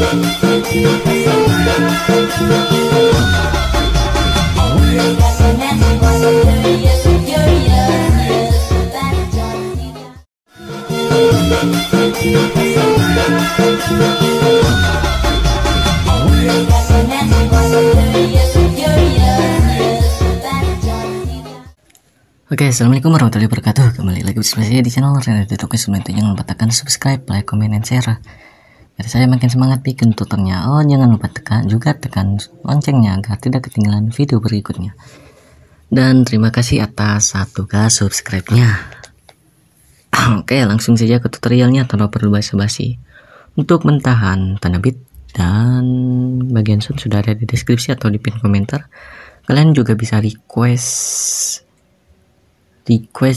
Oke, assalamualaikum warahmatullahi wabarakatuh. Kembali lagi bersama saya di channel Renal Tutorial. Sebelum itu jangan lupa tekan subscribe, like, comment, dan share biar saya makin semangat bikin tutorialnya. Oh, jangan lupa tekan loncengnya agar tidak ketinggalan video berikutnya. Dan terima kasih atas 1K subscribe-nya. Oke, langsung saja ke tutorialnya tanpa perlu basa-basi. Untuk mentahan tanda bit dan bagian sound sudah ada di deskripsi atau di pin komentar. Kalian juga bisa request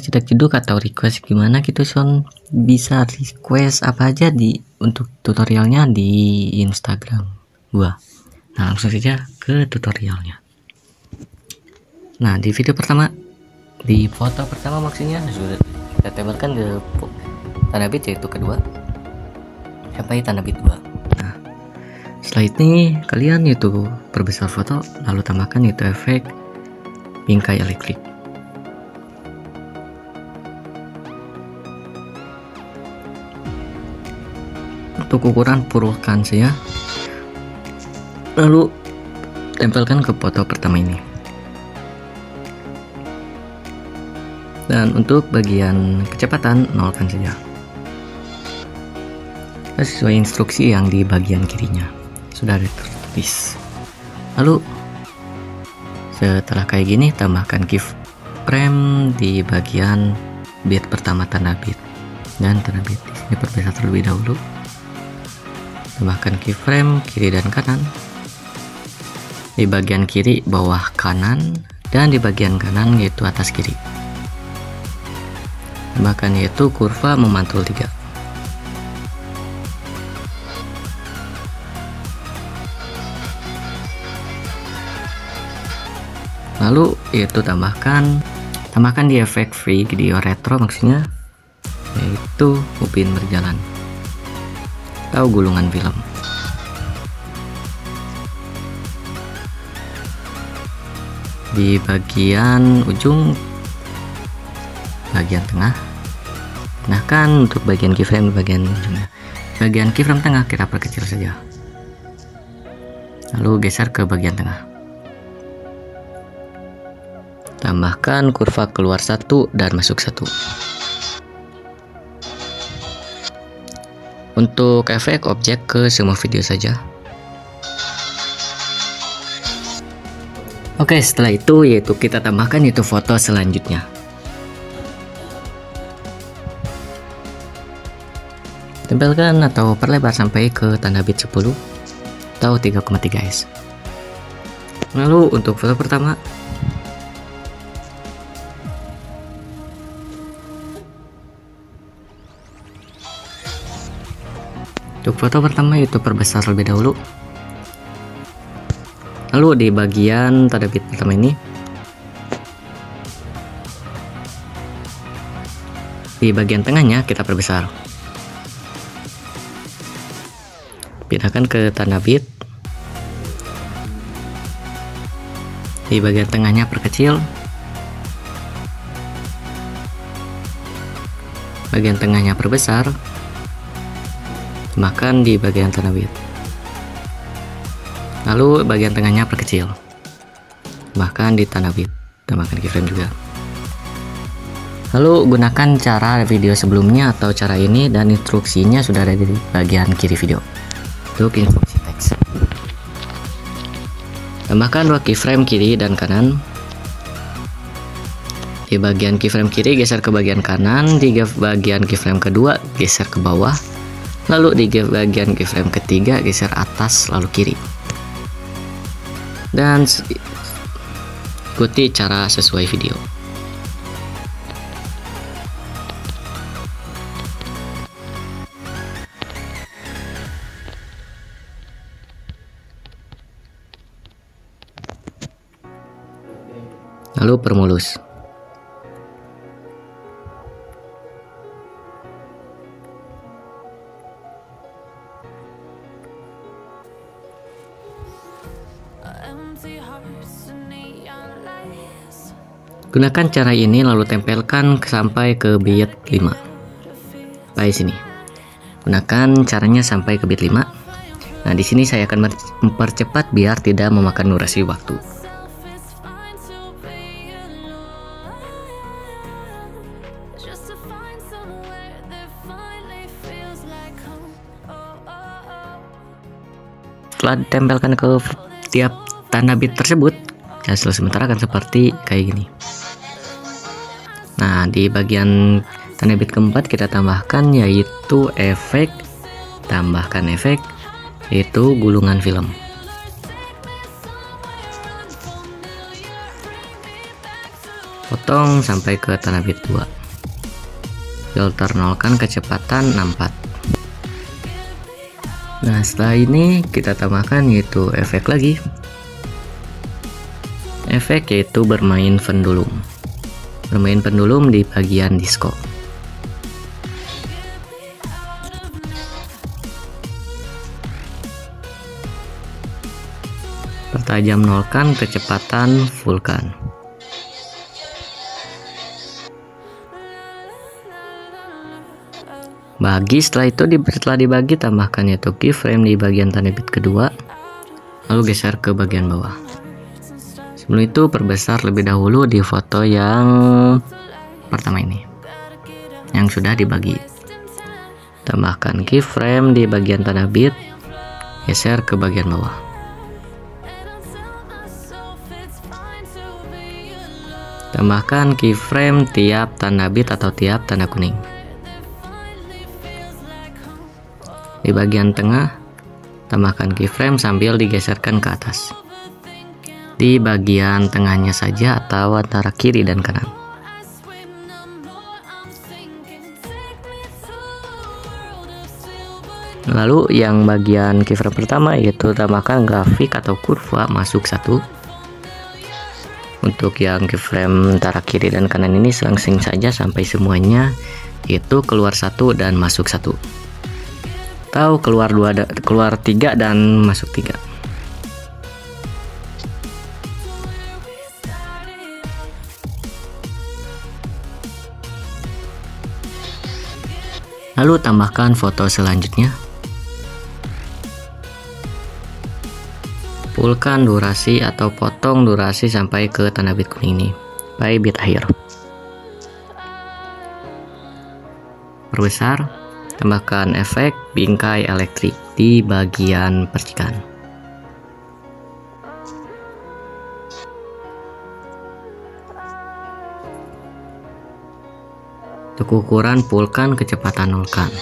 jedak jeduk atau request gimana gitu sound, bisa request apa aja untuk tutorialnya di Instagram gua. Nah, langsung saja ke tutorialnya. Nah, di foto pertama maksudnya sudah kita tempelkan ke tanda bit yaitu kedua sampai tanda bit 2. Nah, setelah ini kalian itu perbesar foto lalu tambahkan itu efek bingkai elektrik. Untuk ukuran purulkan saja, lalu tempelkan ke foto pertama ini. Dan untuk bagian kecepatan nolkan saja sesuai instruksi yang di bagian kirinya sudah ada tertulis. Lalu setelah kayak gini, tambahkan keyframe di bagian bit pertama tanda bit dan tanda bit. Di sini perbesar terlebih dahulu. Tambahkan keyframe kiri dan kanan. Di bagian kiri bawah kanan dan di bagian kanan yaitu atas kiri. Tambahkan yaitu kurva memantul 3. Lalu yaitu tambahkan di efek video retro maksudnya yaitu upin berjalan atau gulungan film. Di bagian ujung bagian tengah, nah kan untuk bagian keyframe di bagian ujungnya, bagian keyframe tengah kita perkecil saja, lalu geser ke bagian tengah. Tambahkan kurva keluar 1 dan masuk 1. Untuk efek objek ke semua video saja. Oke, setelah itu yaitu kita tambahkan itu foto selanjutnya. Tempelkan atau perlebar sampai ke tanda bit 10 atau 3,3s. Lalu untuk foto pertama, itu perbesar terlebih dahulu. Lalu di bagian tanda bit pertama ini, di bagian tengahnya kita perbesar. Pindahkan ke tanda bit. Di bagian tengahnya perkecil. Bagian tengahnya perbesar. Tambahkan di bagian tanda bit. Lalu bagian tengahnya perkecil. Bahkan di tanda bit. Tambahkan keyframe juga. Lalu gunakan cara video sebelumnya atau cara ini dan instruksinya sudah ada di bagian kiri video. Untuk instruksi teks. Tambahkan 2 keyframe kiri dan kanan. Di bagian keyframe kiri geser ke bagian kanan, di bagian keyframe kedua geser ke bawah. Lalu di bagian keyframe ketiga geser atas lalu kiri. Dan ikuti cara sesuai video. Lalu permulus. Gunakan cara ini lalu tempelkan sampai ke bit 5. Baik, sini. Gunakan caranya sampai ke bit 5. Nah, di sini saya akan mempercepat biar tidak memakan durasi waktu. Setelah ditempelkan ke tiap tanda bit tersebut, hasil sementara akan seperti kayak gini. Nah, di bagian tanda bit keempat kita tambahkan yaitu efek, tambahkan efek yaitu gulungan film. Potong sampai ke tanda bit 2. Filter nolkan kecepatan 64. Nah, setelah ini kita tambahkan yaitu efek lagi. Efek yaitu bermain pendulum. Bermain pendulum di bagian disco. Pertajam nolkan kecepatan fullkan. Bagi setelah itu setelah dibagi tambahkan yaitu keyframe di bagian tanda bit kedua, lalu geser ke bagian bawah. Sebelum itu perbesar lebih dahulu di foto yang pertama ini yang sudah dibagi. Tambahkan keyframe di bagian tanda bit, geser ke bagian bawah. Tambahkan keyframe tiap tanda bit atau tiap tanda kuning. Di bagian tengah, tambahkan keyframe sambil digeserkan ke atas. Di bagian tengahnya saja atau antara kiri dan kanan. Lalu yang bagian keyframe pertama yaitu tambahkan grafik atau kurva masuk 1. Untuk yang keyframe antara kiri dan kanan ini langsung saja sampai semuanya yaitu keluar 1 dan masuk 1. Atau keluar 3 dan masuk 3. Lalu tambahkan foto selanjutnya. Fullkan durasi atau potong durasi sampai ke tanda bit kuning ini, by bit akhir. Perbesar. Tambahkan efek bingkai elektrik di bagian percikan. Untuk ukuran fullkan kecepatan nolkan.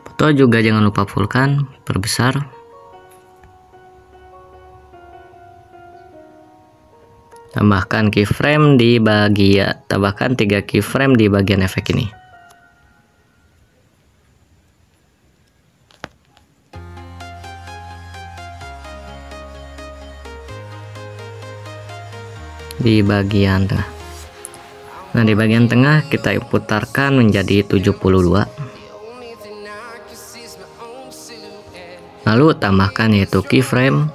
Foto juga jangan lupa fullkan, perbesar. Tambahkan keyframe di bagian, tambahkan 3 keyframe di bagian efek ini. Di bagian tengah. Nah, di bagian tengah kita putarkan menjadi 72. Lalu tambahkan yaitu keyframe.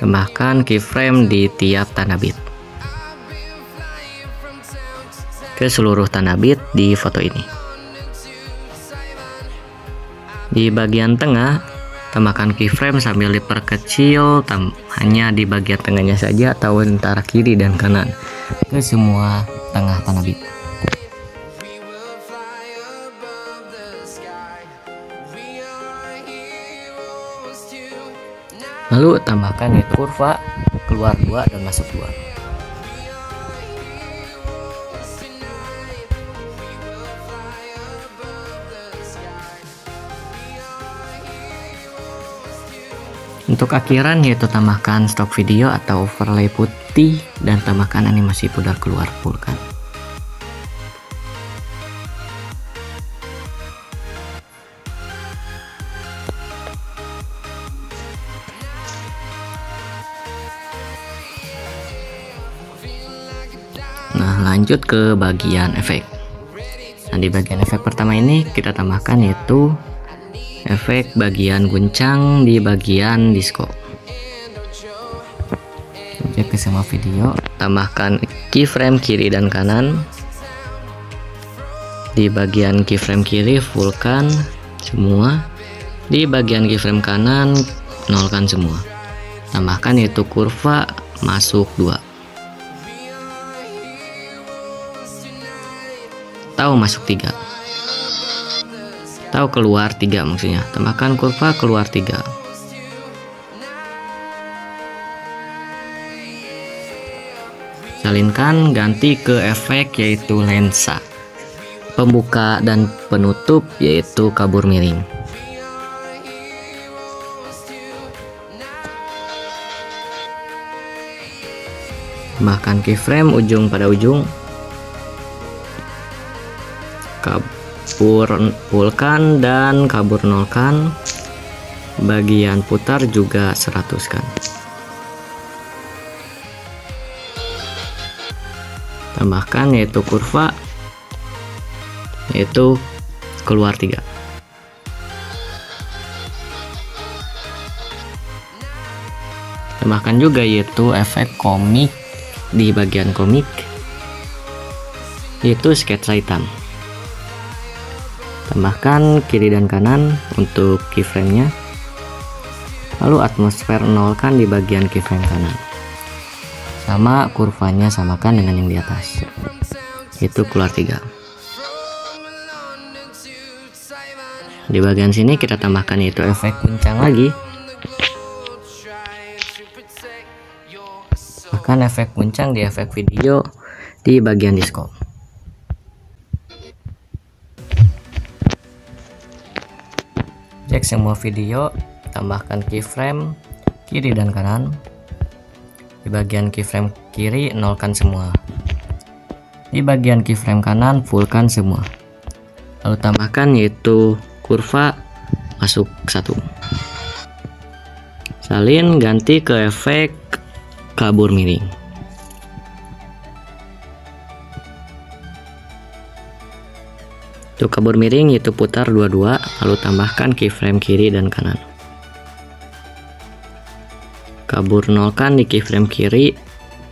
Tambahkan keyframe di tiap tanda bit. Ke seluruh tanda bit di foto ini. Di bagian tengah tambahkan keyframe sambil diperkecil hanya di bagian tengahnya saja atau antara kiri dan kanan ke semua tengah tanda bit. Lalu tambahkan yaitu kurva keluar 2 dan masuk 2. Untuk akhiran yaitu tambahkan stop video atau overlay putih dan tambahkan animasi pudar keluar fullkan. Nah, lanjut ke bagian efek. Nah, di bagian efek pertama ini kita tambahkan yaitu efek bagian guncang di bagian disko. Cek ke semua video, tambahkan keyframe kiri dan kanan. Di bagian keyframe kiri fullkan semua, di bagian keyframe kanan nolkan semua. Tambahkan yaitu kurva masuk 2 atau masuk 3 atau keluar 3 maksudnya. Tambahkan kurva keluar 3. Salinkan, ganti ke efek yaitu lensa. Pembuka dan penutup yaitu kabur miring. Tambahkan keyframe ujung pada ujung. Kabur fullkan dan kabur nolkan. Bagian putar juga 100 kan. Tambahkan yaitu kurva yaitu keluar 3. Tambahkan juga yaitu efek komik di bagian komik yaitu sketsa hitam. Tambahkan kiri dan kanan untuk keyframe-nya. Lalu atmosfer nolkan di bagian keyframe kanan. Sama kurvanya samakan dengan yang di atas. Itu keluar 3. Di bagian sini kita tambahkan yaitu efek guncang lagi. Bahkan efek guncang di efek video di bagian disko. Cek semua video, tambahkan keyframe kiri dan kanan. Di bagian keyframe kiri nolkan semua. Di bagian keyframe kanan fullkan semua. Lalu tambahkan yaitu kurva masuk 1. Salin, ganti ke efek kabur miring. Untuk kabur miring itu putar 22, lalu tambahkan keyframe kiri dan kanan. Kabur nolkan di keyframe kiri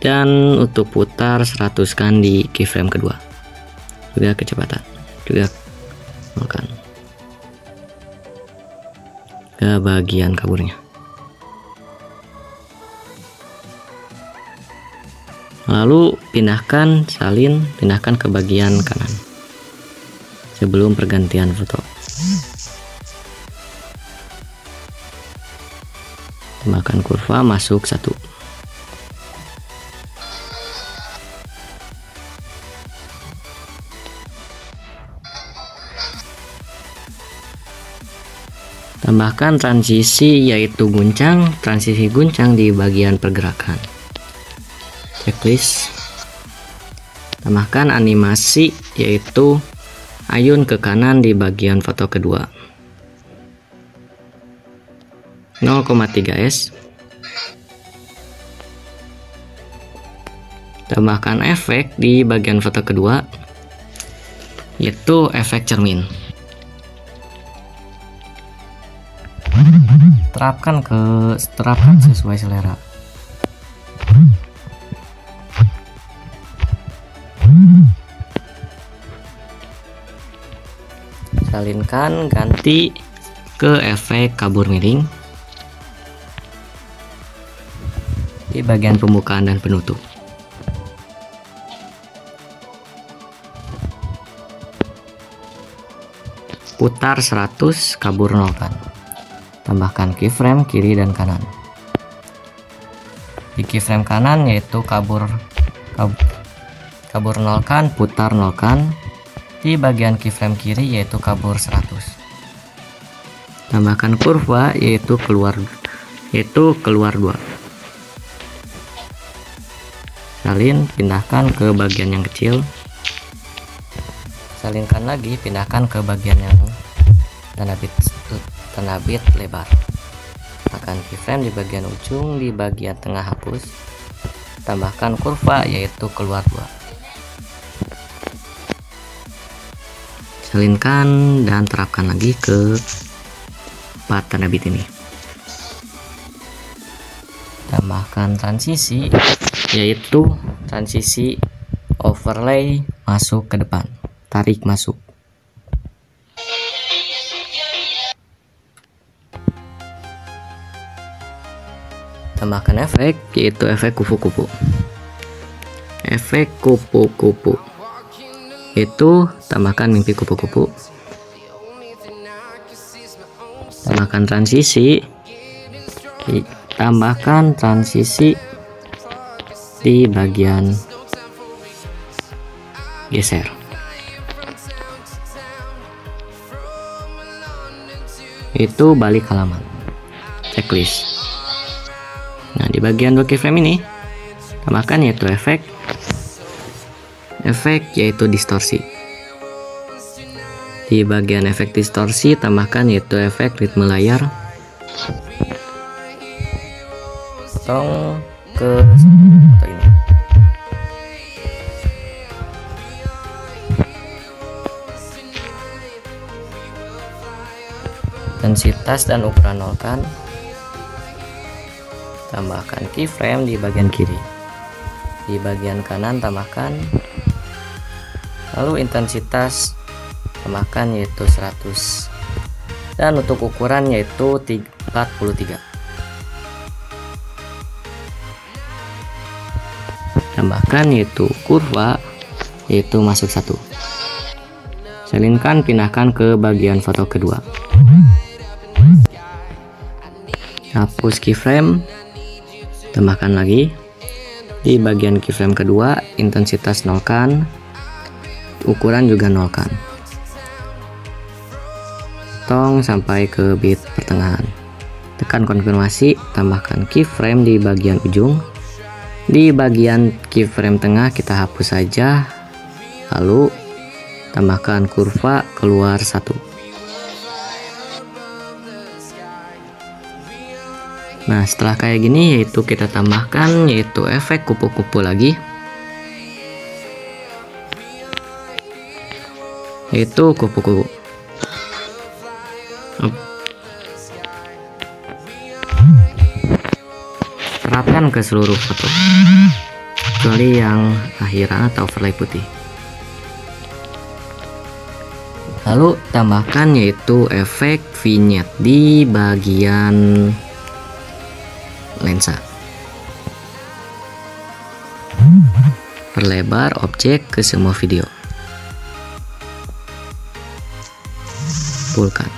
dan untuk putar 100 kan di keyframe kedua. Juga kecepatan, juga nolkan ke bagian kaburnya. Lalu pindahkan salin, pindahkan ke bagian kanan sebelum pergantian foto. Tambahkan kurva masuk 1. Tambahkan transisi yaitu guncang, transisi guncang di bagian pergerakan. Checklist. Tambahkan animasi yaitu ayun ke kanan di bagian foto kedua. 0,3 S. Tambahkan efek di bagian foto kedua yaitu efek cermin. Terapkan sesuai selera. Salinkan, ganti ke efek kabur miring di bagian pembukaan dan penutup. Putar 100, kabur nolkan. Tambahkan keyframe kiri dan kanan. Di keyframe kanan yaitu kabur nolkan, putar nolkan. Di bagian keyframe kiri yaitu kabur 100. Tambahkan kurva yaitu keluar 2. Salin, pindahkan ke bagian yang kecil. Salinkan lagi, pindahkan ke bagian yang tanda bit lebar. Tambahkan keyframe di bagian ujung, di bagian tengah hapus. Tambahkan kurva yaitu keluar 2. Salinkan dan terapkan lagi ke 4 tanda bit ini. Tambahkan transisi, yaitu transisi overlay masuk ke depan, tarik masuk. Tambahkan efek, yaitu efek kupu-kupu. Efek kupu-kupu itu tambahkan mimpi kupu-kupu. Tambahkan transisi, tambahkan transisi di bagian geser. Itu balik halaman, checklist. Nah, di bagian 2 keyframe ini tambahkan yaitu efek yaitu distorsi. Di bagian efek distorsi tambahkan yaitu efek ritme layar. Potong ke foto ini. Intensitas dan ukuran nolkan. Tambahkan keyframe di bagian kiri. Di bagian kanan tambahkan, lalu intensitas tambahkan yaitu 100, dan untuk ukuran yaitu 43. Tambahkan yaitu kurva, yaitu masuk 1. Selinkan, pindahkan ke bagian foto kedua. Hapus keyframe, tambahkan lagi. Di bagian keyframe kedua, intensitas nolkan, ukuran juga nolkan. Potong sampai ke bit pertengahan. Tekan konfirmasi, tambahkan keyframe di bagian ujung. Di bagian keyframe tengah kita hapus saja, lalu tambahkan kurva keluar 1. Nah, setelah kayak gini, yaitu kita tambahkan yaitu efek kupu-kupu lagi, yaitu kupu-kupu. Terapkan ke seluruh foto, kecuali yang akhiran atau overlay putih. Lalu tambahkan yaitu efek vignette di bagian lensa. Perlebar objek ke semua video. Pulkan.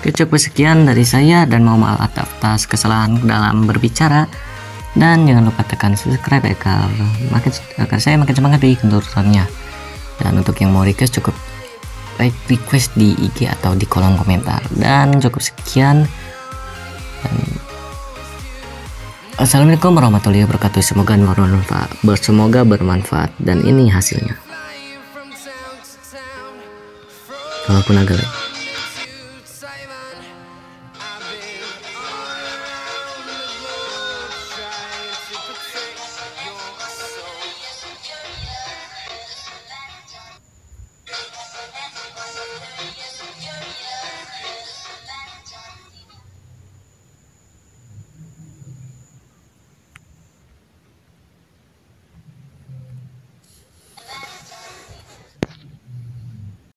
Oke, cukup sekian dari saya, dan mau maaf atas kesalahan dalam berbicara, dan jangan lupa tekan subscribe agar saya makin semangat bikin tutorialnya. Dan untuk yang mau request, cukup like request di IG atau di kolom komentar. Dan cukup sekian, dan assalamualaikum warahmatullahi wabarakatuh. Semoga bermanfaat, dan ini hasilnya, walaupun agak